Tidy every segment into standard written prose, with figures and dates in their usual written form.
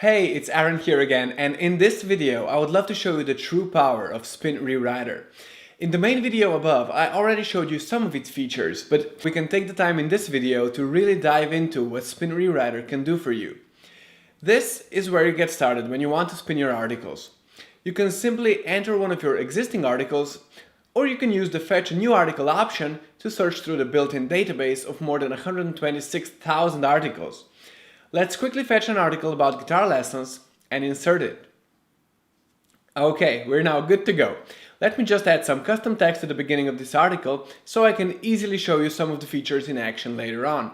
Hey, it's Aaron here again, and in this video I would love to show you the true power of Spin Rewriter. In the main video above I already showed you some of its features, but we can take the time in this video to really dive into what Spin Rewriter can do for you. This is where you get started when you want to spin your articles. You can simply enter one of your existing articles, or you can use the Fetch a New Article option to search through the built-in database of more than 126,000 articles. Let's quickly fetch an article about guitar lessons and insert it. Okay, we're now good to go. Let me just add some custom text at the beginning of this article so I can easily show you some of the features in action later on.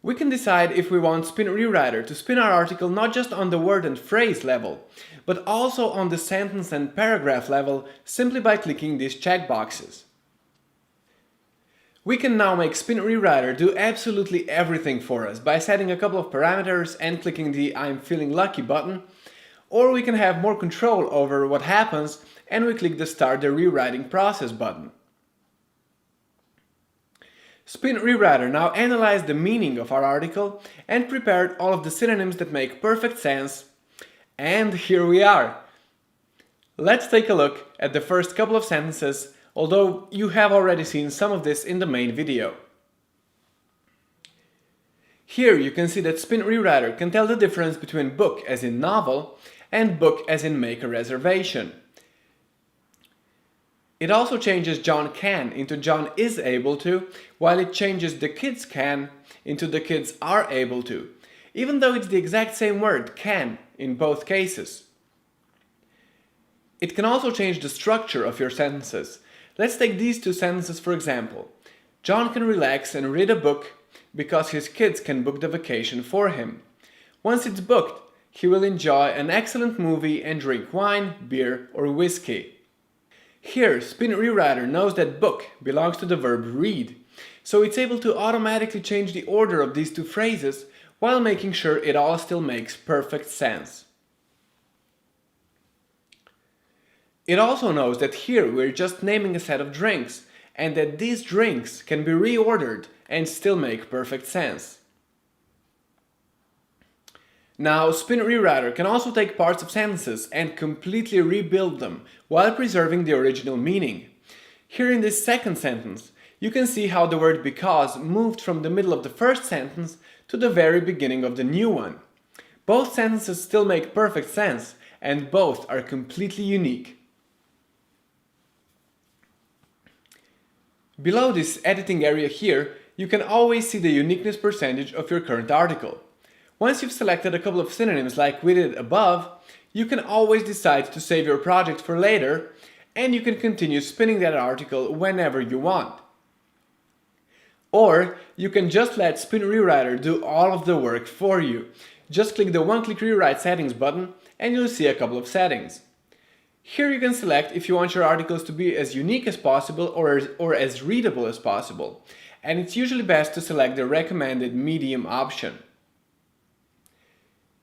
We can decide if we want Spin Rewriter to spin our article not just on the word and phrase level, but also on the sentence and paragraph level simply by clicking these checkboxes. We can now make Spin Rewriter do absolutely everything for us by setting a couple of parameters and clicking the I'm feeling lucky button, or we can have more control over what happens and we click the Start the Rewriting Process button. Spin Rewriter now analyzed the meaning of our article and prepared all of the synonyms that make perfect sense, and here we are! Let's take a look at the first couple of sentences, although you have already seen some of this in the main video. Here you can see that Spin Rewriter can tell the difference between book as in novel and book as in make a reservation. It also changes John can into John is able to, while it changes the kids can into the kids are able to, even though it's the exact same word, can, in both cases. It can also change the structure of your sentences. Let's take these two sentences for example. John can relax and read a book because his kids can book the vacation for him. Once it's booked, he will enjoy an excellent movie and drink wine, beer or whiskey. Here, Spin Rewriter knows that book belongs to the verb read, so it's able to automatically change the order of these two phrases while making sure it all still makes perfect sense. It also knows that here we're just naming a set of drinks, and that these drinks can be reordered and still make perfect sense. Now, Spin Rewriter can also take parts of sentences and completely rebuild them while preserving the original meaning. Here in this second sentence, you can see how the word because moved from the middle of the first sentence to the very beginning of the new one. Both sentences still make perfect sense, and both are completely unique. Below this editing area here, you can always see the uniqueness percentage of your current article. Once you've selected a couple of synonyms like we did above, you can always decide to save your project for later, and you can continue spinning that article whenever you want. Or you can just let Spin Rewriter do all of the work for you. Just click the one-click rewrite settings button and you'll see a couple of settings. Here you can select if you want your articles to be as unique as possible or as readable as possible, and it's usually best to select the recommended medium option.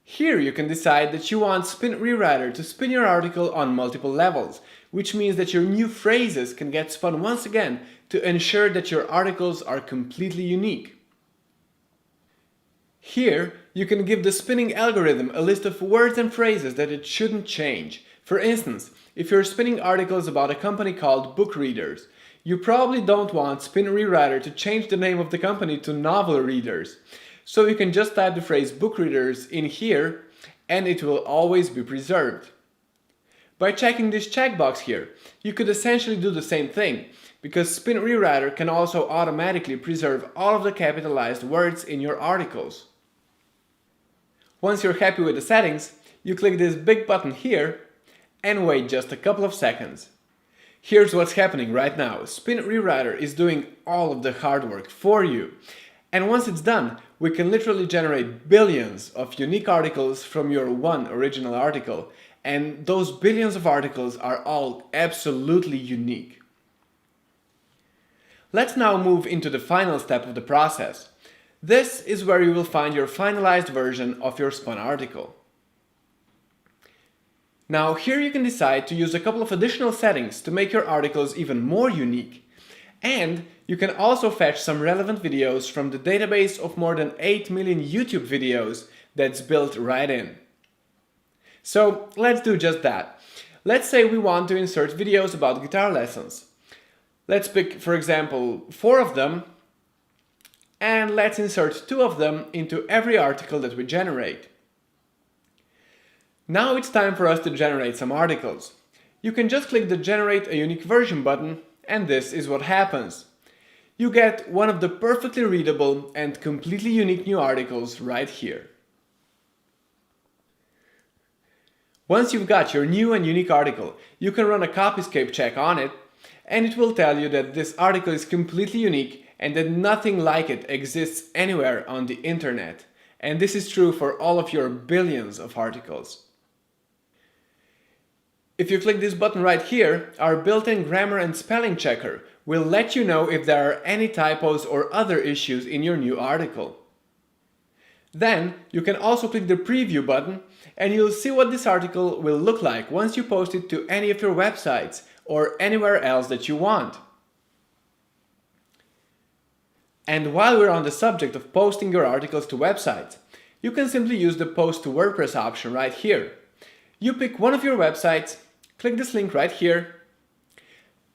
Here you can decide that you want Spin Rewriter to spin your article on multiple levels, which means that your new phrases can get spun once again to ensure that your articles are completely unique. Here you can give the spinning algorithm a list of words and phrases that it shouldn't change. For instance, if you're spinning articles about a company called Book Readers, you probably don't want Spin Rewriter to change the name of the company to Novel Readers. So you can just type the phrase book readers in here and it will always be preserved. By checking this checkbox here, you could essentially do the same thing, because Spin Rewriter can also automatically preserve all of the capitalized words in your articles. Once you're happy with the settings, you click this big button here and wait just a couple of seconds. Here's what's happening right now. Spin Rewriter is doing all of the hard work for you. And once it's done, we can literally generate billions of unique articles from your one original article. And those billions of articles are all absolutely unique. Let's now move into the final step of the process. This is where you will find your finalized version of your spun article. Now here you can decide to use a couple of additional settings to make your articles even more unique. And you can also fetch some relevant videos from the database of more than 8 million YouTube videos that's built right in. So let's do just that. Let's say we want to insert videos about guitar lessons. Let's pick, for example, 4 of them, and let's insert 2 of them into every article that we generate. Now it's time for us to generate some articles. You can just click the Generate a Unique Version button, and this is what happens. You get one of the perfectly readable and completely unique new articles right here. Once you've got your new and unique article, you can run a copyscape check on it, and it will tell you that this article is completely unique and that nothing like it exists anywhere on the internet. And this is true for all of your billions of articles. If you click this button right here, our built-in grammar and spelling checker will let you know if there are any typos or other issues in your new article. Then you can also click the preview button and you'll see what this article will look like once you post it to any of your websites or anywhere else that you want. And while we're on the subject of posting your articles to websites, you can simply use the Post to WordPress option right here. You pick one of your websites, click this link right here,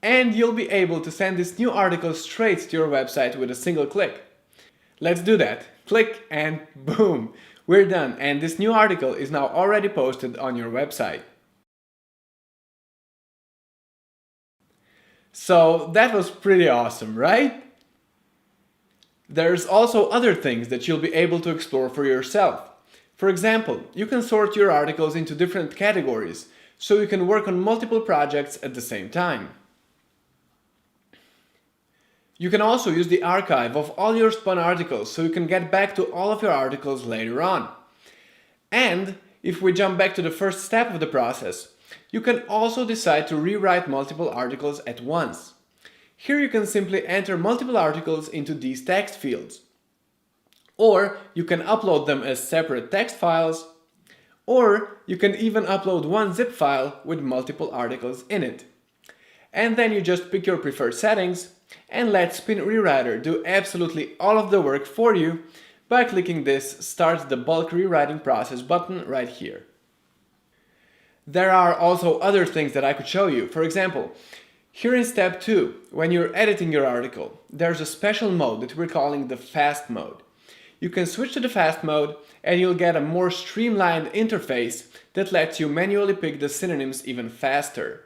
and you'll be able to send this new article straight to your website with a single click. Let's do that. Click and boom, we're done, and this new article is now already posted on your website. So that was pretty awesome, right? There's also other things that you'll be able to explore for yourself. For example, you can sort your articles into different categories, so you can work on multiple projects at the same time. You can also use the archive of all your spun articles so you can get back to all of your articles later on. And if we jump back to the first step of the process, you can also decide to rewrite multiple articles at once. Here you can simply enter multiple articles into these text fields. Or you can upload them as separate text files, or you can even upload one zip file with multiple articles in it. And then you just pick your preferred settings and let Spin Rewriter do absolutely all of the work for you by clicking this Start the Bulk Rewriting Process button right here. There are also other things that I could show you. For example, here in step 2, when you're editing your article, there's a special mode that we're calling the fast mode. You can switch to the fast mode and you'll get a more streamlined interface that lets you manually pick the synonyms even faster.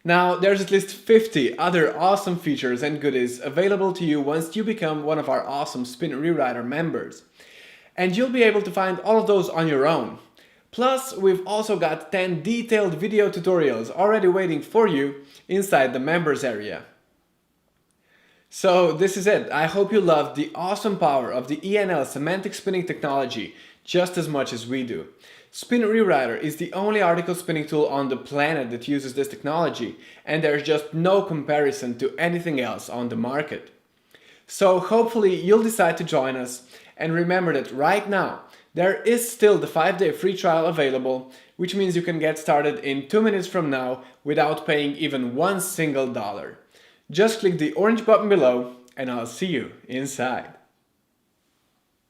Now, there's at least 50 other awesome features and goodies available to you once you become one of our awesome Spin Rewriter members. And you'll be able to find all of those on your own. Plus, we've also got 10 detailed video tutorials already waiting for you inside the members area. So this is it. I hope you loved the awesome power of the ENL semantic spinning technology just as much as we do. Spin Rewriter is the only article spinning tool on the planet that uses this technology, and there's just no comparison to anything else on the market. So hopefully you'll decide to join us, and remember that right now there is still the 5-day free trial available, which means you can get started in 2 minutes from now without paying even $1 single. Just click the orange button below and I'll see you inside.